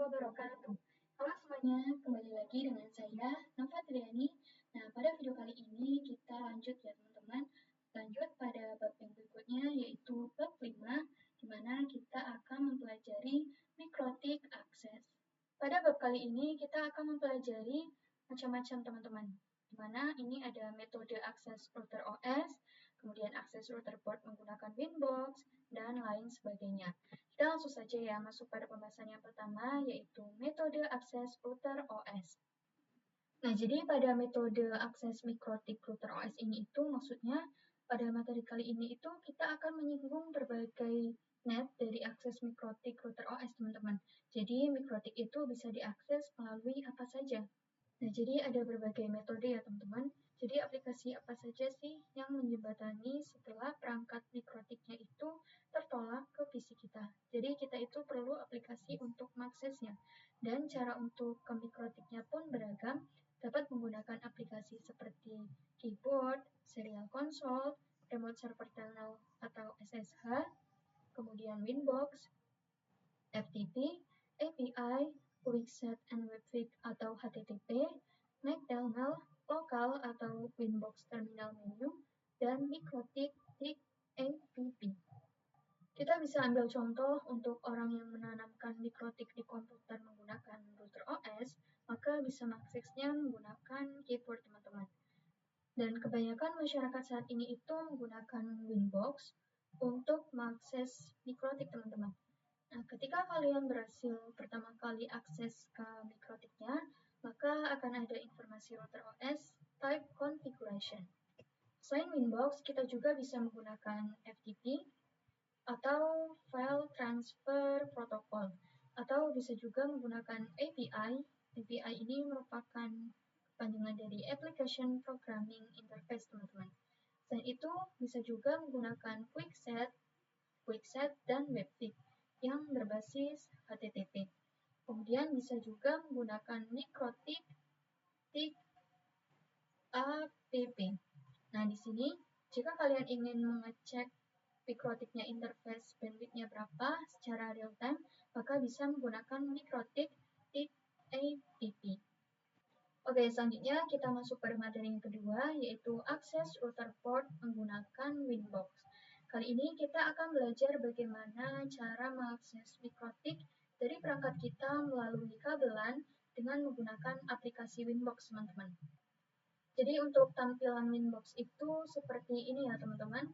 wabarakatuh. Halo semuanya, kembali lagi dengan saya, Nova Triani. Nah, pada video kali ini kita lanjut ya teman-teman. Lanjut pada bab yang berikutnya, yaitu bab 5, di mana kita akan mempelajari mikrotik akses. Pada bab kali ini kita akan mempelajari macam-macam teman-teman, di mana ini ada metode akses router OS, kemudian akses router port menggunakan Winbox, dan lain sebagainya. Kita langsung saja ya masuk pada pembahasan yang pertama, yaitu metode akses router OS. Nah, jadi pada metode akses mikrotik router OS ini itu maksudnya pada materi kali ini itu kita akan menyinggung berbagai net dari akses mikrotik router OS teman-teman. Jadi mikrotik itu bisa diakses melalui apa saja. Nah, jadi ada berbagai metode ya teman-teman. Jadi aplikasi apa saja sih yang menjembatani setelah perangkat mikrotiknya itu tertolak ke PC kita. Jadi kita itu perlu aplikasi untuk mengaksesnya. Dan cara untuk ke mikrotiknya pun beragam, dapat menggunakan aplikasi seperti keyboard, serial console, remote server terminal atau SSH, kemudian Winbox, FTP, API, QuickSet and WebFig atau HTTP, McDermott, lokal atau Winbox terminal menu, dan mikrotik APP. Kita bisa ambil contoh untuk orang yang menanamkan mikrotik di komputer menggunakan router OS, maka bisa mengaksesnya menggunakan keyboard teman-teman. Dan kebanyakan masyarakat saat ini itu menggunakan Winbox untuk mengakses mikrotik teman-teman. Nah, ketika kalian berhasil pertama kali akses ke mikrotiknya, maka akan ada informasi router OS type configuration. Selain Winbox, kita juga bisa menggunakan FTP atau File Transfer Protocol, atau bisa juga menggunakan API. API ini merupakan kepanjangan dari Application Programming Interface, teman-teman. Selain itu, bisa juga menggunakan QuickSet, dan WebFig yang berbasis HTTP. Kemudian bisa juga menggunakan mikrotik APP. Nah, di sini jika kalian ingin mengecek mikrotiknya interface bandwidth-nya berapa secara real time, maka bisa menggunakan mikrotik APP. Oke, selanjutnya kita masuk pada materi yang kedua, yaitu akses router port menggunakan Winbox. Kali ini kita akan belajar bagaimana cara mengakses mikrotik dari perangkat kita melalui kabelan dengan menggunakan aplikasi Winbox, teman-teman. Jadi untuk tampilan Winbox itu seperti ini ya, teman-teman.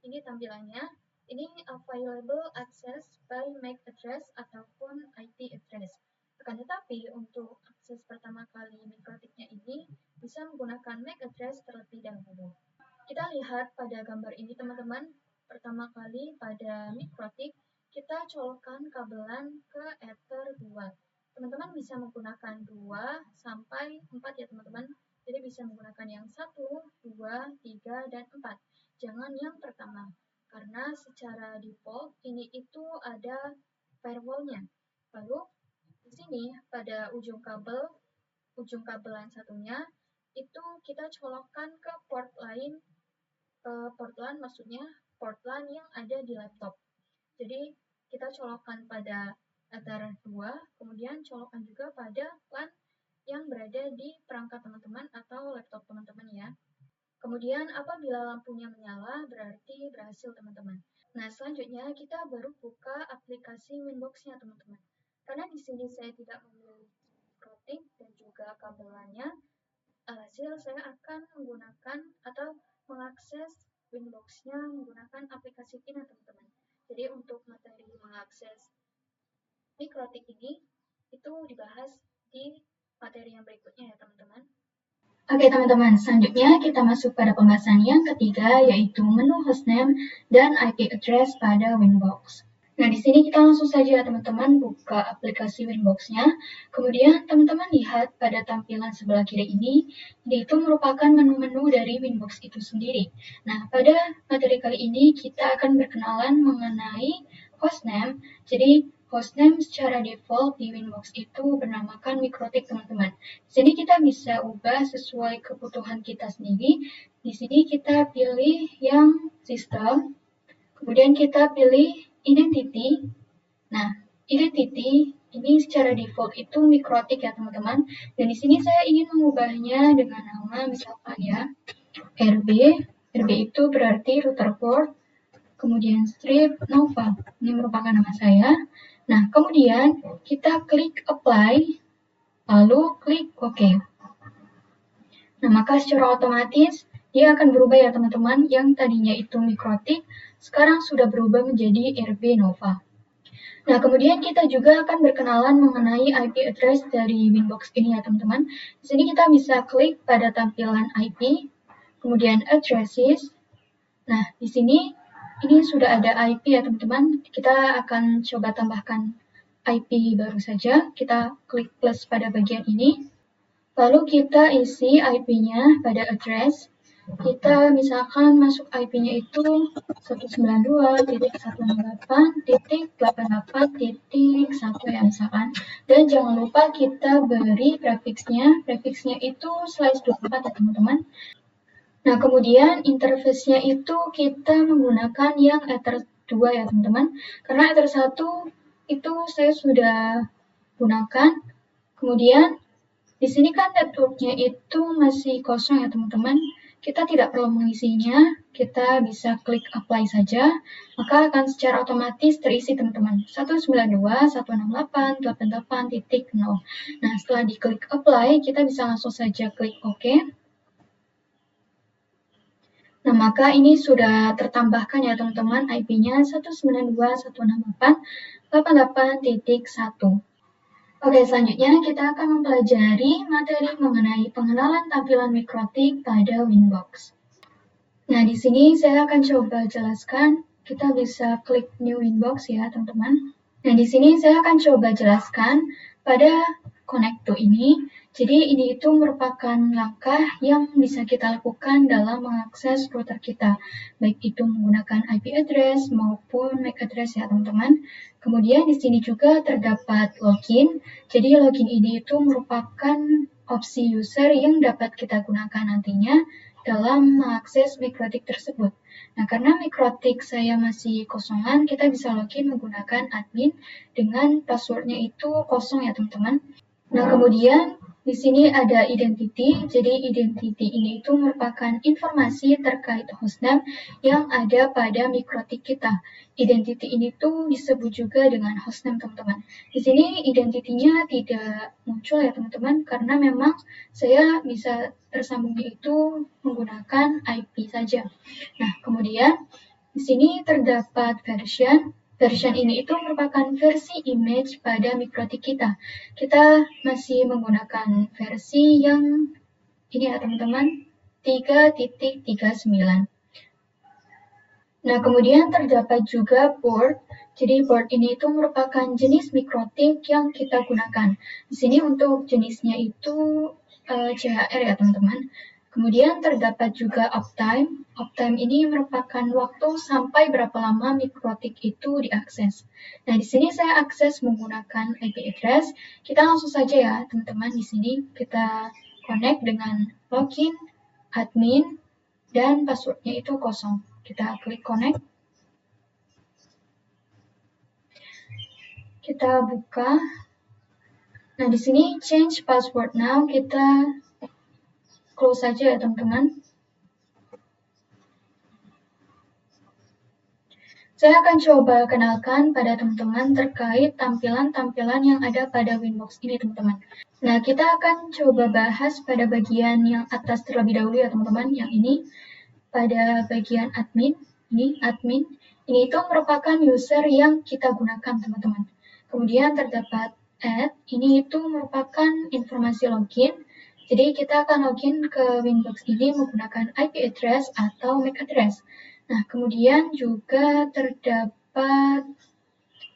Ini tampilannya. Ini available access by MAC address ataupun IP address. Akan tetapi untuk akses pertama kali mikrotiknya ini bisa menggunakan MAC address terlebih dahulu. Kita lihat pada gambar ini, teman-teman. Pertama kali pada mikrotik, kita colokkan kabelan ke Ether 2. Teman-teman bisa menggunakan 2 sampai 4 ya teman-teman. Jadi bisa menggunakan yang 1, 2, 3, dan 4. Jangan yang pertama, karena secara default ini itu ada firewall-nya. Lalu di sini pada ujung kabelan satunya, itu kita colokkan ke port LAN maksudnya port LAN yang ada di laptop. Jadi kita colokkan pada Ether 2, kemudian colokkan juga pada LAN yang berada di perangkat teman-teman atau laptop teman-teman ya. Kemudian apabila lampunya menyala berarti berhasil teman-teman. Nah, selanjutnya kita baru buka aplikasi Winbox-nya teman-teman. Karena di sini saya tidak memiliki mikrotik dan juga kabelannya, alhasil saya akan menggunakan atau mengakses Winbox-nya menggunakan aplikasi ini teman-teman. Jadi untuk materi mengakses mikrotik ini itu dibahas di materi yang berikutnya ya teman-teman. Oke teman-teman, selanjutnya kita masuk pada pembahasan yang ketiga, yaitu menu hostname dan IP address pada Winbox. Nah, di sini kita langsung saja teman-teman buka aplikasi Winbox-nya. Kemudian teman-teman lihat pada tampilan sebelah kiri ini, itu merupakan menu-menu dari Winbox itu sendiri. Nah, pada materi kali ini kita akan berkenalan mengenai hostname. Jadi hostname secara default di Winbox itu bernamakan mikrotik teman-teman. Di sini kita bisa ubah sesuai kebutuhan kita sendiri. Di sini kita pilih yang sistem, kemudian kita pilih identity. Nah, identity ini secara default itu mikrotik ya teman-teman. Dan di sini saya ingin mengubahnya dengan nama misalkan ya RB. RB itu berarti router port, kemudian strip Nova. Ini merupakan nama saya. Nah, kemudian kita klik apply, lalu klik OK. Nah, maka secara otomatis dia akan berubah ya teman-teman. Yang tadinya itu mikrotik, sekarang sudah berubah menjadi RB Nova. Nah, kemudian kita juga akan berkenalan mengenai IP address dari Winbox ini ya teman-teman. Di sini kita bisa klik pada tampilan IP, kemudian addresses. Nah, di sini ini sudah ada IP ya teman-teman. Kita akan coba tambahkan IP baru saja. Kita klik plus pada bagian ini. Lalu kita isi IP-nya pada address. Kita misalkan masuk IP-nya itu 192.168.88.1 ya misalkan. Dan jangan lupa kita beri prefiksnya. Prefiksnya itu /24 ya teman-teman. Nah, kemudian interface-nya itu kita menggunakan yang Ether 2 ya teman-teman. Karena Ether 1 itu saya sudah gunakan. Kemudian di sini kan network-nya itu masih kosong ya teman-teman. Kita tidak perlu mengisinya, kita bisa klik apply saja, maka akan secara otomatis terisi teman-teman. 192.168.88.0. Nah, setelah diklik apply, kita bisa langsung saja klik OK. Nah, maka ini sudah tertambahkan ya teman-teman, IP-nya 192.168.88.1. Oke, selanjutnya kita akan mempelajari materi mengenai pengenalan tampilan mikrotik pada Winbox. Nah, di sini saya akan coba jelaskan. Kita bisa klik New Winbox ya, teman-teman. Nah, di sini saya akan coba jelaskan pada Connect to ini. Jadi, ini itu merupakan langkah yang bisa kita lakukan dalam mengakses router kita. Baik itu menggunakan IP address maupun MAC address ya, teman-teman. Kemudian di sini juga terdapat login. Jadi login ini itu merupakan opsi user yang dapat kita gunakan nantinya dalam mengakses mikrotik tersebut. Nah, karena mikrotik saya masih kosongan, kita bisa login menggunakan admin dengan passwordnya itu kosong ya teman-teman. Nah, kemudian di sini ada identity. Jadi identity ini itu merupakan informasi terkait hostname yang ada pada mikrotik kita. Identity ini tuh disebut juga dengan hostname teman-teman. Di sini identitinya tidak muncul ya teman-teman karena memang saya bisa tersambungnya itu menggunakan IP saja. Nah, kemudian di sini terdapat version. Version ini itu merupakan versi image pada mikrotik kita. Kita masih menggunakan versi yang ini ya teman-teman, 3.39. Nah, kemudian terdapat juga port. Jadi port ini itu merupakan jenis mikrotik yang kita gunakan. Di sini untuk jenisnya itu CHR ya teman-teman. Kemudian terdapat juga uptime. Uptime ini merupakan waktu sampai berapa lama mikrotik itu diakses. Nah, di sini saya akses menggunakan IP address. Kita langsung saja ya, teman-teman. Di sini kita connect dengan login, admin, dan passwordnya itu kosong. Kita klik connect. Kita buka. Nah, di sini change password now. Kita close saja ya teman-teman. Saya akan coba kenalkan pada teman-teman terkait tampilan-tampilan yang ada pada Winbox ini teman-teman. Nah, kita akan coba bahas pada bagian yang atas terlebih dahulu ya teman-teman. Yang ini pada bagian admin. Ini admin. Ini itu merupakan user yang kita gunakan teman-teman. Kemudian terdapat add. Ini itu merupakan informasi login. Jadi kita akan login ke Winbox ini menggunakan IP address atau MAC address. Nah, kemudian juga terdapat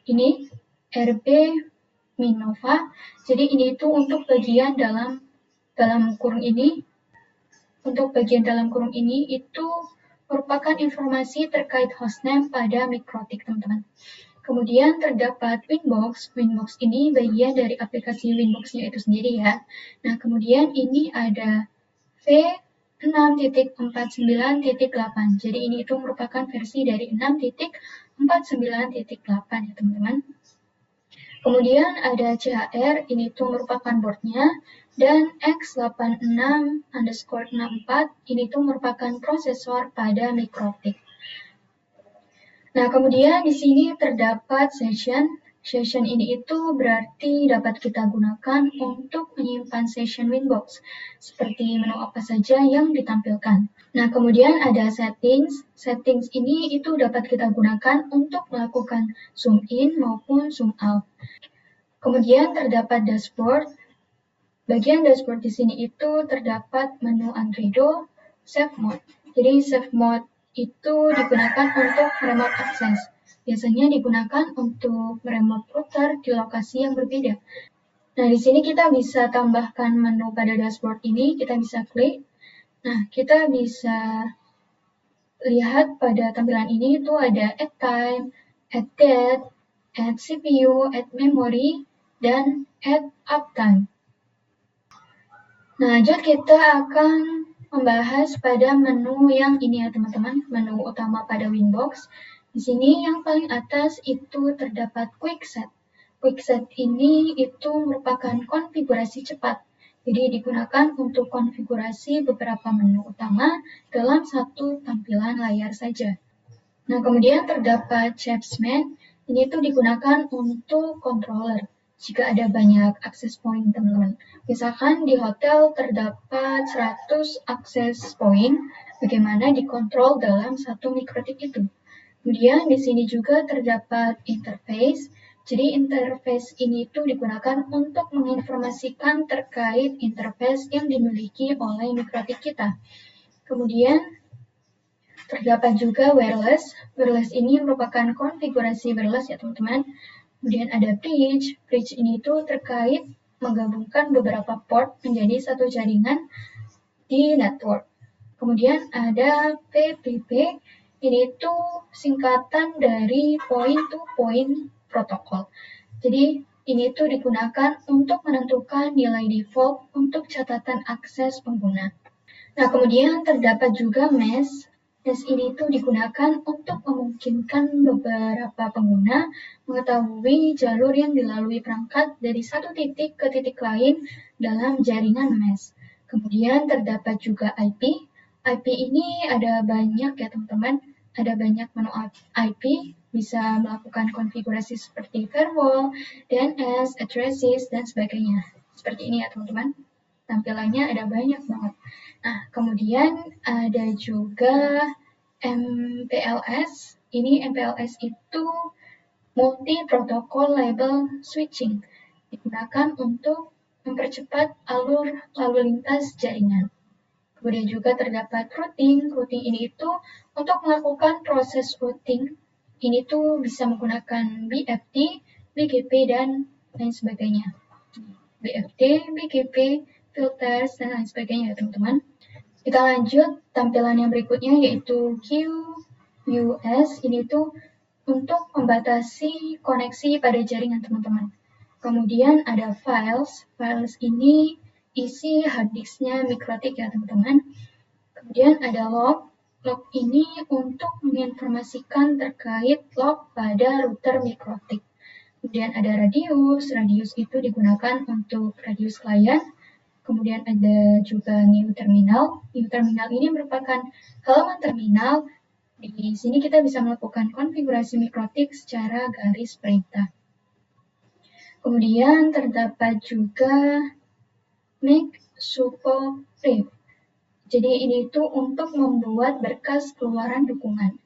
ini RB Minova. Jadi ini itu untuk bagian dalam kurung ini. Untuk bagian dalam kurung ini itu merupakan informasi terkait hostname pada mikrotik teman-teman. Kemudian terdapat Winbox. Winbox ini bagian dari aplikasi Winbox-nya itu sendiri ya. Nah, kemudian ini ada V6.49.8. Jadi ini itu merupakan versi dari 6.49.8 ya teman-teman. Kemudian ada CHR, ini tuh merupakan boardnya, dan X86_64 ini tuh merupakan prosesor pada Mikrotik. Nah, kemudian di sini terdapat session. Session ini itu berarti dapat kita gunakan untuk menyimpan session Winbox, seperti menu apa saja yang ditampilkan. Nah, kemudian ada settings. Settings ini itu dapat kita gunakan untuk melakukan zoom in maupun zoom out. Kemudian terdapat dashboard. Bagian dashboard di sini itu terdapat menu Android, Save Mode. Jadi Save Mode itu digunakan untuk remote access. Biasanya digunakan untuk remote router di lokasi yang berbeda. Nah, di sini kita bisa tambahkan menu pada dashboard ini, kita bisa klik. Nah, kita bisa lihat pada tampilan ini itu ada add time, add date, add CPU, add memory, dan add uptime. Nah, lanjut kita akan membahas pada menu yang ini ya teman-teman, menu utama pada Winbox. Di sini yang paling atas itu terdapat Quick Set. Quick Set ini itu merupakan konfigurasi cepat. Jadi digunakan untuk konfigurasi beberapa menu utama dalam satu tampilan layar saja. Nah, kemudian terdapat Shapesman. Ini tuh digunakan untuk controller jika ada banyak access point, teman-teman. Misalkan di hotel terdapat 100 access point, bagaimana dikontrol dalam satu mikrotik itu. Kemudian di sini juga terdapat interface. Jadi interface ini tuh digunakan untuk menginformasikan terkait interface yang dimiliki oleh mikrotik kita. Kemudian terdapat juga wireless. Wireless ini merupakan konfigurasi wireless ya teman-teman. Kemudian ada bridge. Bridge ini itu terkait menggabungkan beberapa port menjadi satu jaringan di network. Kemudian ada PPP. Ini itu singkatan dari point to point protocol. Jadi ini tuh digunakan untuk menentukan nilai default untuk catatan akses pengguna. Nah, kemudian terdapat juga mesh. Mesh ini tuh digunakan untuk memungkinkan beberapa pengguna mengetahui jalur yang dilalui perangkat dari satu titik ke titik lain dalam jaringan mesh. Kemudian terdapat juga IP. IP ini ada banyak ya teman-teman. Ada banyak menu IP, bisa melakukan konfigurasi seperti firewall, DNS, addresses, dan sebagainya. Seperti ini ya teman-teman. Tampilannya ada banyak banget. Nah, kemudian ada juga MPLS. Ini MPLS itu multi protocol label switching. Digunakan untuk mempercepat alur lalu lintas jaringan. Kemudian juga terdapat routing. Routing ini itu untuk melakukan proses routing. Ini tuh bisa menggunakan BFT, BGP, dan lain sebagainya. BFT, BGP, filters, dan lain sebagainya ya teman-teman. Kita lanjut tampilan yang berikutnya yaitu QUS. Ini tuh untuk membatasi koneksi pada jaringan teman-teman. Kemudian ada files. Files ini isi hard disknya mikrotik ya teman-teman. Kemudian ada log. Log ini untuk menginformasikan terkait log pada router mikrotik. Kemudian ada radius. Radius itu digunakan untuk radius klien. Kemudian ada juga new terminal. New terminal ini merupakan halaman terminal. Di sini kita bisa melakukan konfigurasi mikrotik secara garis perintah. Kemudian terdapat juga make supportive. Jadi ini itu untuk membuat berkas keluaran dukungan.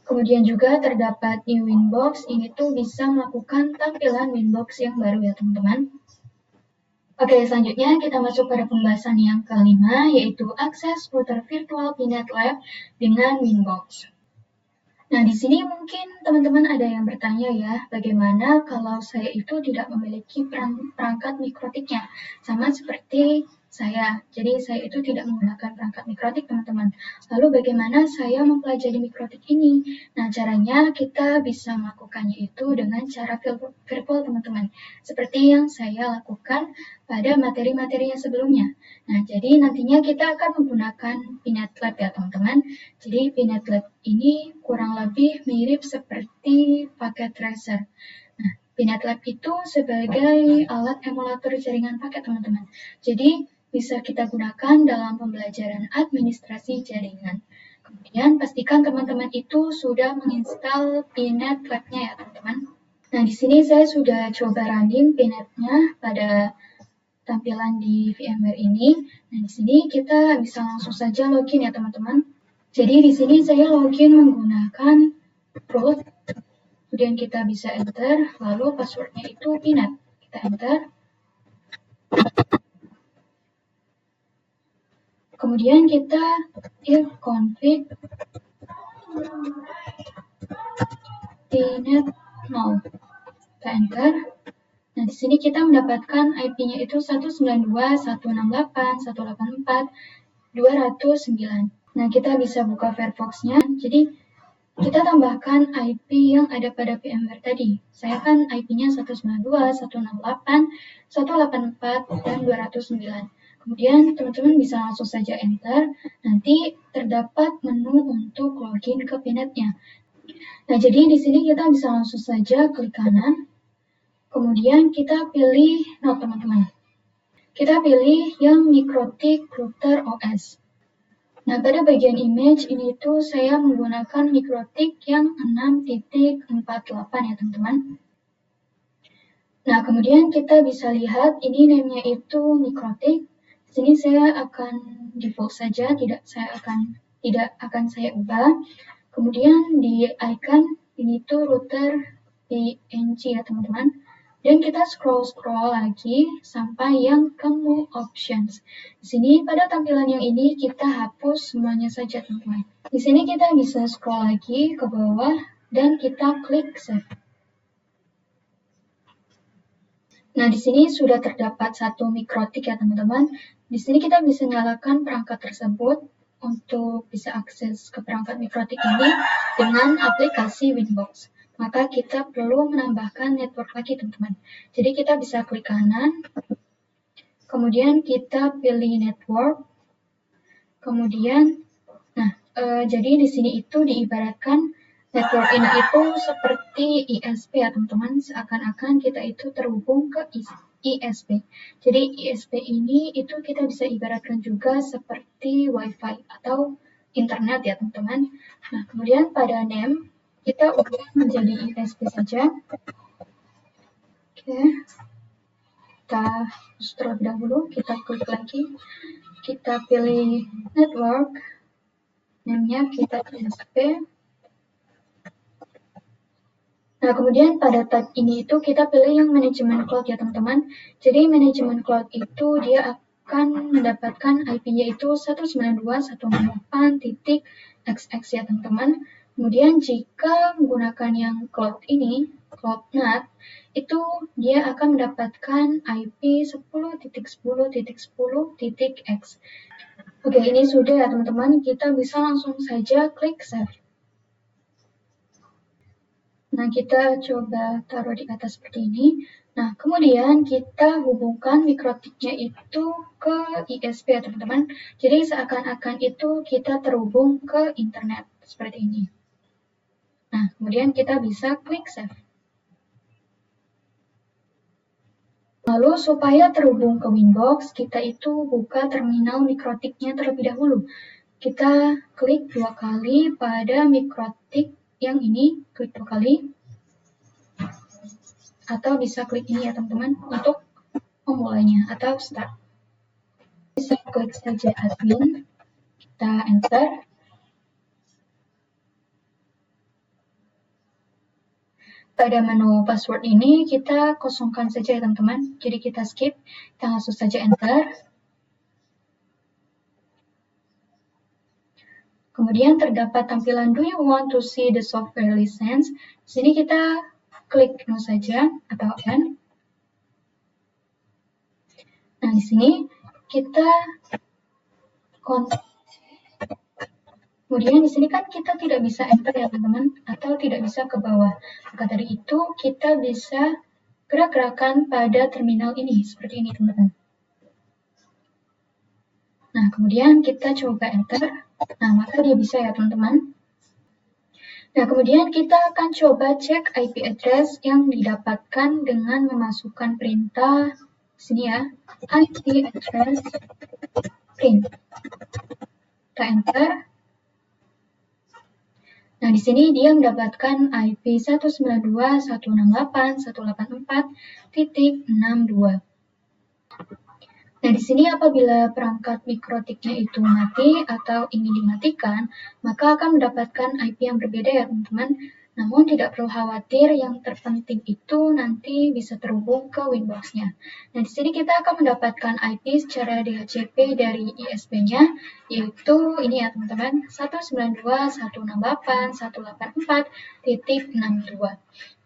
Kemudian juga terdapat new Winbox. Ini tuh bisa melakukan tampilan Winbox yang baru ya teman-teman. Oke, selanjutnya kita masuk pada pembahasan yang kelima, yaitu akses router virtual Pinet Lab dengan Winbox. Nah, di sini mungkin teman-teman ada yang bertanya ya, bagaimana kalau saya itu tidak memiliki perangkat mikrotiknya, sama seperti saya. Jadi saya itu tidak menggunakan perangkat mikrotik, teman-teman. Lalu bagaimana saya mempelajari mikrotik ini? Nah, caranya kita bisa melakukannya itu dengan cara virtual, teman-teman. Seperti yang saya lakukan pada materi-materi yang sebelumnya. Nah, jadi nantinya kita akan menggunakan Pinet Lab ya, teman-teman. Jadi Pinet Lab ini kurang lebih mirip seperti paket tracer. Nah, PNetLab itu sebagai alat emulator jaringan paket, teman-teman. Jadi, bisa kita gunakan dalam pembelajaran administrasi jaringan. Kemudian, pastikan teman-teman itu sudah menginstal PNetLab-nya ya, teman-teman. Nah, di sini saya sudah coba running PNet-nya pada tampilan di VMware ini. Nah, di sini kita bisa langsung saja login ya, teman-teman. Jadi, di sini saya login menggunakan root. Kemudian kita bisa enter, lalu passwordnya itu PNet. Kita enter. Kemudian kita if config PNet 0. Kita enter. Nah, di sini kita mendapatkan IP-nya itu 192.168.184.209. Nah, kita bisa buka Firefox-nya. Jadi, kita tambahkan IP yang ada pada VMware tadi. Saya kan IP-nya 192.168.184 dan 209. Kemudian teman-teman bisa langsung saja enter. Nanti terdapat menu untuk login ke PNet-nya. Nah, jadi di sini kita bisa langsung saja klik kanan. Kemudian kita pilih teman-teman. Kita pilih yang MikroTik Router OS. Nah, pada bagian image ini tuh saya menggunakan MikroTik yang 6.48 ya, teman-teman. Nah, kemudian kita bisa lihat ini name-nya itu MikroTik. Di sini saya akan default saja, tidak akan saya ubah. Kemudian di icon ini tuh router PNG ya, teman-teman. Dan kita scroll lagi sampai yang ke More Options. Di sini pada tampilan yang ini kita hapus semuanya saja, teman-teman. Di sini kita bisa scroll lagi ke bawah dan kita klik Save. Nah, di sini sudah terdapat satu MikroTik ya, teman-teman. Di sini kita bisa nyalakan perangkat tersebut untuk bisa akses ke perangkat MikroTik ini dengan aplikasi Winbox. Maka kita perlu menambahkan network lagi, teman-teman. Jadi kita bisa klik kanan, kemudian kita pilih network, kemudian, jadi di sini itu diibaratkan network ini itu seperti ISP ya, teman-teman. Seakan-akan kita itu terhubung ke ISP. Jadi ISP ini itu kita bisa ibaratkan juga seperti WiFi atau internet ya, teman-teman. Nah, kemudian pada name kita ubah menjadi ISP saja. Oke. Kita terlebih dahulu, kita klik lagi. Kita pilih network. Name-nya kita ISP. Nah, kemudian pada tab ini itu kita pilih yang manajemen cloud ya, teman-teman. Jadi manajemen cloud itu dia akan mendapatkan IP-nya itu 192.168.xx ya, teman-teman. Kemudian jika menggunakan yang cloud ini, cloud NAT, itu dia akan mendapatkan IP 10.10.10.x. Oke, ini sudah ya, teman-teman. Kita bisa langsung saja klik save. Nah, kita coba taruh di atas seperti ini. Nah, kemudian kita hubungkan MikroTik-nya itu ke ISP ya, teman-teman. Jadi seakan-akan itu kita terhubung ke internet seperti ini. Nah, kemudian kita bisa klik save. Lalu supaya terhubung ke Winbox, kita itu buka terminal MikroTik-nya terlebih dahulu. Kita klik 2 kali pada MikroTik yang ini, klik 2 kali. Atau bisa klik ini ya, teman-teman, untuk memulainya atau start. Bisa klik saja admin, kita enter. Pada menu password ini kita kosongkan saja ya, teman-teman. Jadi kita skip, kita langsung saja enter. Kemudian terdapat tampilan do you want to see the software license? Di sini kita klik no saja atau N. Nah, di sini kita kemudian di sini kan kita tidak bisa enter ya, teman-teman, atau tidak bisa ke bawah. Maka dari itu kita bisa gerak-gerakan pada terminal ini seperti ini, teman-teman. Nah, kemudian kita coba enter. Nah, maka dia bisa ya, teman-teman. Nah, kemudian kita akan coba cek IP address yang didapatkan dengan memasukkan perintah sini ya, IP address print. Kita enter. Nah, di sini dia mendapatkan IP 192.168.184.62. Nah, di sini apabila perangkat mikrotiknya itu mati atau ingin dimatikan, maka akan mendapatkan IP yang berbeda ya teman-teman. Namun tidak perlu khawatir, yang terpenting itu nanti bisa terhubung ke Winbox-nya. Nah, di sini kita akan mendapatkan IP secara DHCP dari ISP-nya, yaitu ini ya teman-teman, 192.168.184.62.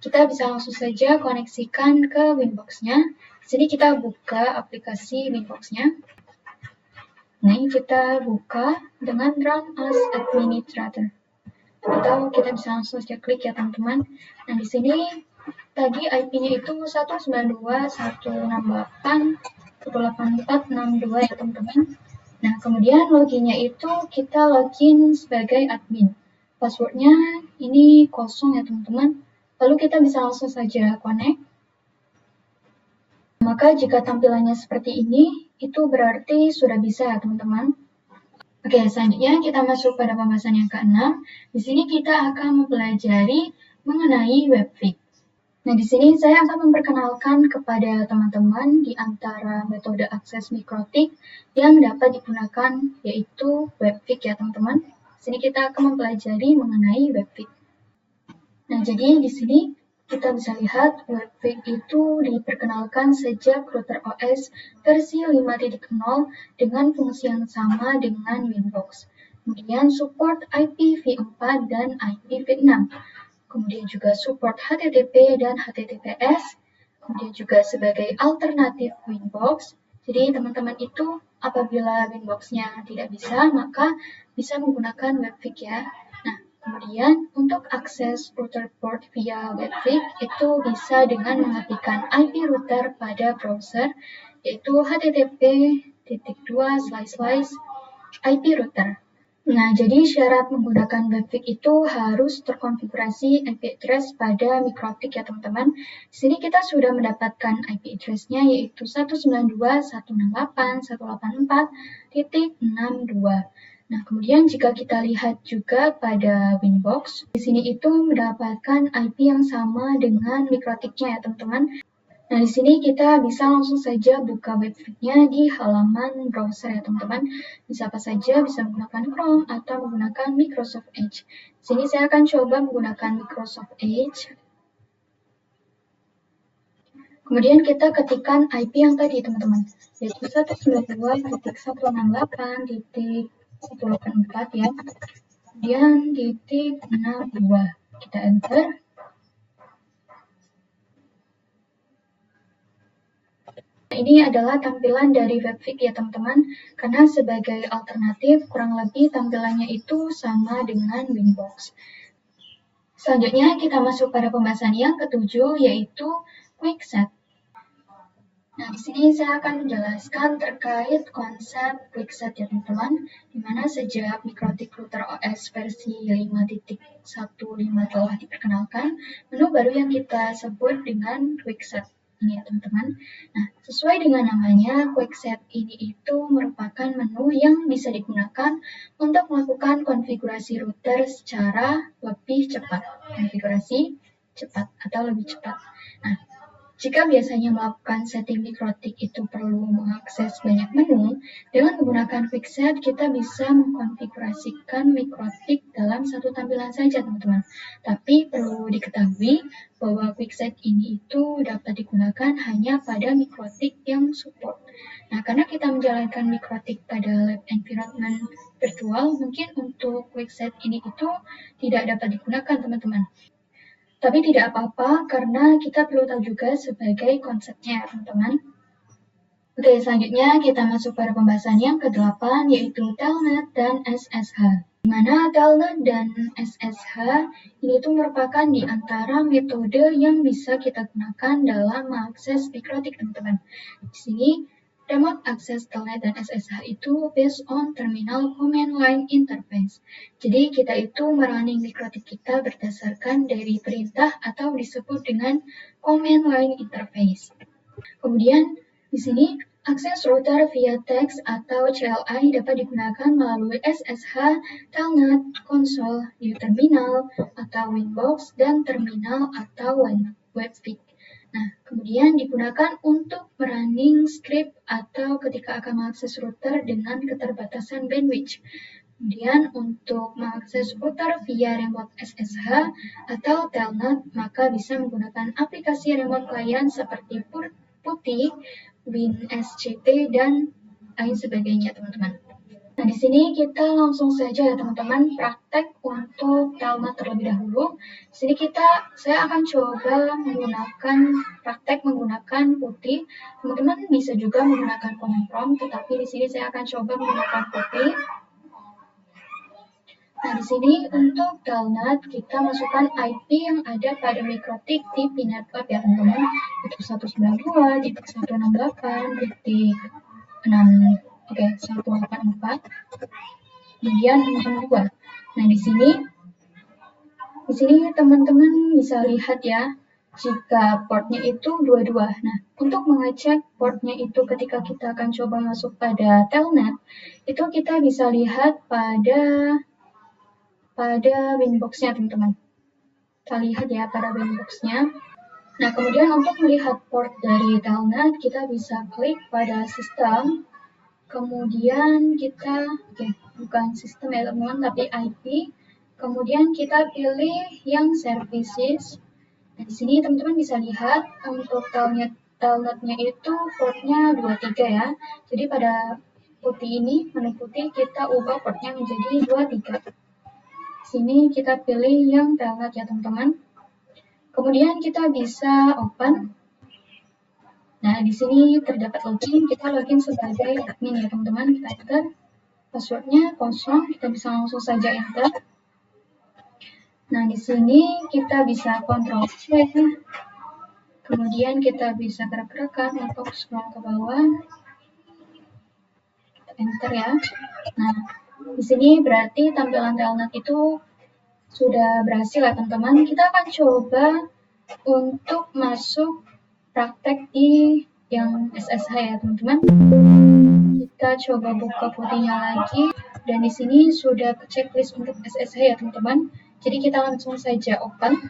Kita bisa langsung saja koneksikan ke Winbox-nya. Di sini kita buka aplikasi Winbox-nya. Nah, ini kita buka dengan Run as Administrator. Atau kita bisa langsung saja klik ya teman-teman. Nah, di sini tadi IP-nya itu 192.168.184.62 ya teman-teman. Nah, kemudian loginnya itu kita login sebagai admin. Passwordnya ini kosong ya teman-teman. Lalu kita bisa langsung saja connect. Maka jika tampilannya seperti ini, itu berarti sudah bisa ya teman-teman. Oke, selanjutnya kita masuk pada pembahasan yang ke-6. Di sini kita akan mempelajari mengenai webfig. Nah, di sini saya akan memperkenalkan kepada teman-teman di antara metode akses mikrotik yang dapat digunakan, yaitu webfig ya teman-teman. Di sini kita akan mempelajari mengenai webfig. Nah, jadi di sini kita bisa lihat webfig itu diperkenalkan sejak router OS versi 5.0 dengan fungsi yang sama dengan Winbox. Kemudian support IPv4 dan IPv6. Kemudian juga support HTTP dan HTTPS. Kemudian juga sebagai alternatif Winbox. Jadi teman-teman itu apabila Winbox-nya tidak bisa, maka bisa menggunakan webfig ya. Nah, kemudian untuk akses router port via webfig itu bisa dengan mengetikkan IP router pada browser, yaitu http://IP router. Nah, jadi syarat menggunakan webfig itu harus terkonfigurasi IP address pada mikrotik ya teman-teman. Di sini kita sudah mendapatkan IP address-nya yaitu 192.168.184.62. Nah, kemudian jika kita lihat juga pada Winbox, di sini itu mendapatkan IP yang sama dengan mikrotiknya ya teman-teman. Nah, di sini kita bisa langsung saja buka webfig-nya di halaman browser ya teman-teman. Bisa apa saja, bisa menggunakan Chrome atau menggunakan Microsoft Edge. Di sini saya akan coba menggunakan Microsoft Edge. Kemudian kita ketikkan IP yang tadi teman-teman, yaitu 192.168.184 ya. Kemudian .62. Kita enter. Ini adalah tampilan dari webfig ya teman-teman, karena sebagai alternatif kurang lebih tampilannya itu sama dengan Winbox. Selanjutnya kita masuk pada pembahasan yang ketujuh, yaitu QuickSet. Nah, di sini saya akan menjelaskan terkait konsep QuickSet ya teman-teman, di mana sejak mikrotik router OS versi 5.15 telah diperkenalkan, menu baru yang kita sebut dengan QuickSet. Ini ya teman-teman. Nah, sesuai dengan namanya, QuickSet ini itu merupakan menu yang bisa digunakan untuk melakukan konfigurasi router secara lebih cepat. Konfigurasi cepat atau lebih cepat. Nah, jika biasanya melakukan setting mikrotik itu perlu mengakses banyak menu, dengan menggunakan QuickSet kita bisa mengkonfigurasikan mikrotik dalam satu tampilan saja teman-teman. Tapi perlu diketahui bahwa QuickSet ini itu dapat digunakan hanya pada mikrotik yang support. Nah, karena kita menjalankan mikrotik pada lab environment virtual, mungkin untuk QuickSet ini itu tidak dapat digunakan teman-teman. Tapi tidak apa-apa, karena kita perlu tahu juga sebagai konsepnya, teman-teman. Oke, selanjutnya kita masuk pada pembahasan yang ke-8, yaitu Telnet dan SSH. Di mana Telnet dan SSH ini itu merupakan di antara metode yang bisa kita gunakan dalam mengakses mikrotik, teman-teman. Di sini Remote Access Telnet dan SSH itu based on Terminal Command Line Interface. Jadi kita itu merunning mikrotik kita berdasarkan dari perintah atau disebut dengan Command Line Interface. Kemudian di sini akses router via text atau CLI dapat digunakan melalui SSH, Telnet, konsol, di terminal atau Winbox, dan terminal atau webfig. Nah, kemudian digunakan untuk running script atau ketika akan mengakses router dengan keterbatasan bandwidth. Kemudian untuk mengakses router via remote SSH atau Telnet, maka bisa menggunakan aplikasi remote client seperti Putih, WinSCP, dan lain sebagainya, teman-teman. Nah, di sini kita langsung saja ya teman-teman praktek untuk Telnet terlebih dahulu. Di sini saya akan coba praktek menggunakan Putih. Teman-teman bisa juga menggunakan command prompt, tetapi di sini saya akan coba menggunakan Putih. Nah, di sini untuk Telnet kita masukkan IP yang ada pada mikrotik di network ya teman-teman. Itu 192.168.6. 184. Kemudian 62. Nah, di sini teman-teman bisa lihat ya, jika portnya itu 22. Nah, untuk mengecek portnya itu ketika kita akan coba masuk pada Telnet, itu kita bisa lihat pada Winbox-nya, teman-teman. Kita lihat ya pada Winbox-nya. Nah, kemudian untuk melihat port dari Telnet, kita bisa klik pada sistem. Kemudian bukan sistem ya teman-teman, tapi IP. Kemudian kita pilih yang services. Nah, di sini teman-teman bisa lihat untuk Telnet-nya itu portnya 23 ya. Jadi pada menu putih kita ubah portnya menjadi 23. Sini kita pilih yang Telnet ya teman-teman. Kemudian kita bisa open. Nah, di sini terdapat login, kita login sebagai admin ya teman-teman. Kita enter passwordnya kosong, kita bisa langsung saja enter. Nah, di sini kita bisa Ctrl C, kemudian kita bisa gerak-gerakan untuk scroll ke bawah. Kita enter ya. Nah, di sini berarti tampilan Telnet itu sudah berhasil ya teman-teman. Kita akan coba untuk masuk praktek di yang SSH ya teman-teman. Kita coba buka Putihnya lagi, dan di sini sudah checklist untuk SSH ya teman-teman. Jadi kita langsung saja open.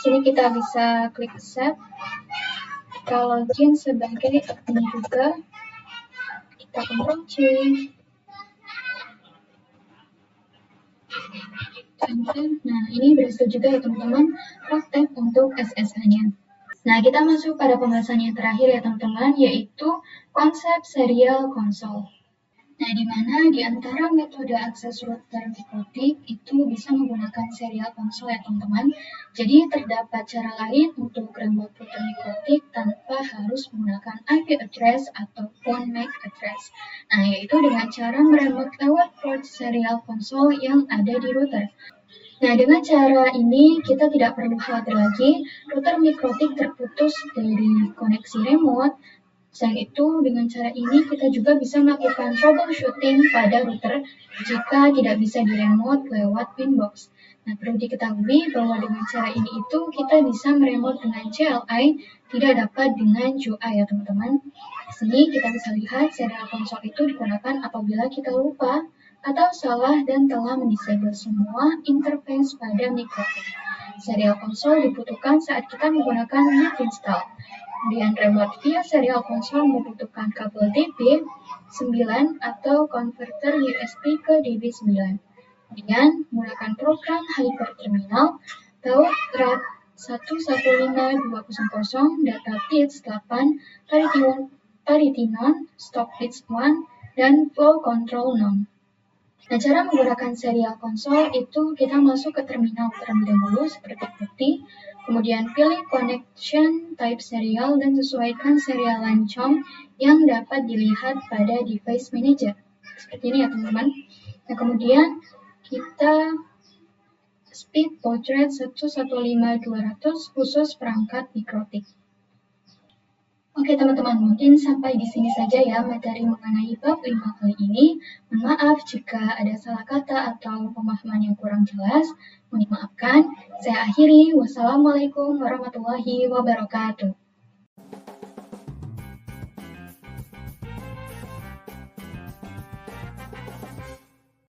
Sini kita bisa klik accept. Kita login sebagai admin juga. Kita Ctrl C. Nah, ini berhasil juga ya teman-teman praktek untuk SSH-nya. Nah, kita masuk pada pembahasan yang terakhir ya teman-teman, yaitu konsep serial console. Nah, di mana di antara metode akses router mikrotik itu bisa menggunakan serial console ya teman-teman. Jadi terdapat cara lain untuk remote router mikrotik tanpa harus menggunakan IP address ataupun MAC address. Nah, yaitu dengan cara meremote lewat port serial console yang ada di router. Nah, dengan cara ini kita tidak perlu khawatir lagi router mikrotik terputus dari koneksi remote. Selain itu, dengan cara ini kita juga bisa melakukan troubleshooting pada router jika tidak bisa di remote lewat Winbox. Nah, perlu diketahui bahwa dengan cara ini itu kita bisa meremote dengan CLI, tidak dapat dengan GUI ya teman-teman. Di sini kita bisa lihat serial console itu digunakan apabila kita lupa atau salah dan telah mendisable semua interface pada mikrotik. Serial console dibutuhkan saat kita menggunakan net install. Kemudian remote via serial console membutuhkan kabel DB9 atau konverter USB ke DB9. Kemudian menggunakan program hyperterminal, baud RAT 115.200, data bits 8, parity non, stop bits 1, dan flow control non. Nah, cara menggunakan serial console itu kita masuk ke terminal terlebih dahulu seperti putih, kemudian pilih connection type serial dan sesuaikan serial line COM yang dapat dilihat pada device manager. Seperti ini ya teman-teman. Nah, kemudian kita speed baud 115.200 khusus perangkat mikrotik. Oke teman-teman, mungkin sampai di sini saja ya materi mengenai bab 5 kali ini. Mohon maaf jika ada salah kata atau pemahaman yang kurang jelas. Mohon dimaafkan. Saya akhiri. Wassalamualaikum warahmatullahi wabarakatuh.